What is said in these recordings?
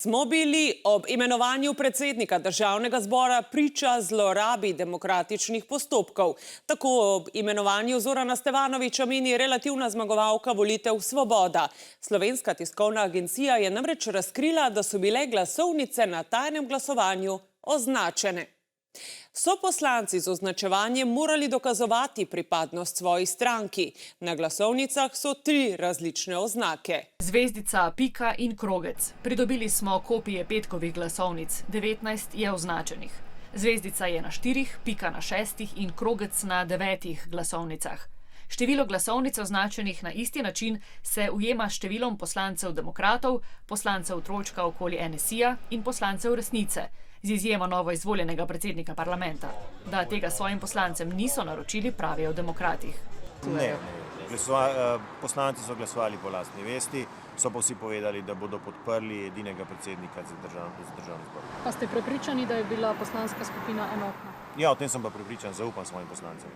Smo bili ob imenovanju predsednika državnega zbora priča zlorabi demokratičnih postopkov. Tako ob imenovanju Zorana Stevanovića meni relativna zmagovalka volitev Svoboda. Slovenska tiskovna agencija je namreč razkrila, da so bile glasovnice na tajnem glasovanju označene. So poslanci z označevanjem morali dokazovati pripadnost svoji stranki. Na glasovnicah so 3 različne oznake. Zvezdica, pika in krogec. Pridobili smo kopije petkovih glasovnic, 19 je označenih. Zvezdica je na 4, pika na 6 in krogec na 9 glasovnicah. Število glasovnic označenih na isti način se ujema s številom poslancev demokratov, poslancev trojčka okoli NSI-ja in poslancev resnice, z izjemo novo izvoljenega predsednika parlamenta. Da tega svojim poslancem niso naročili, pravijo demokratih. Ne. Poslanci so glasovali po lastni vesti, so pa vsi povedali, da bodo podprli edinega predsednika za državni zbor. Pa ste prepričani, da je bila poslanska skupina enotna? Ja, o tem sem pa prepričan, zaupam svojim poslancem.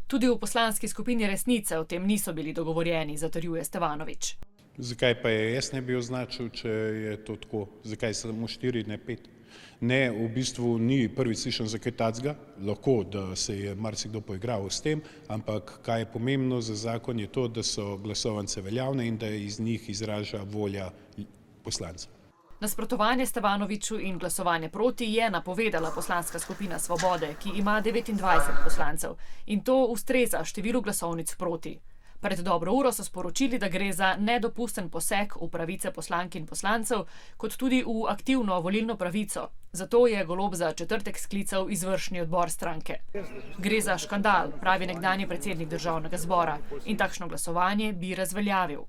Tudi v poslanski skupini resnice o tem niso bili dogovorjeni, zatrjuje Stevanović. Zakaj pa je jaz ne bi označil, če je to tako? Zakaj samo 4, ne 5? Ne, v bistvu ni prvi slišan za kaj tacga, lahko, da se je marsikdo poigral s tem, ampak kaj je pomembno za zakon je to, da so glasovnice veljavne in da iz njih izraža volja poslanca. Nasprotovanje Stevanoviću in glasovanje proti je napovedala poslanska skupina Svobode, ki ima 29 poslancev in to ustreza številu glasovnic proti. Pred dobro uro so sporočili, da gre za nedopusten poseg v pravice poslank in poslancev, kot tudi v aktivno volilno pravico. Zato je Golob za četrtek sklical izvršni odbor stranke. Gre za škandal, pravi nekdanji predsednik državnega zbora, in takšno glasovanje bi razveljavil.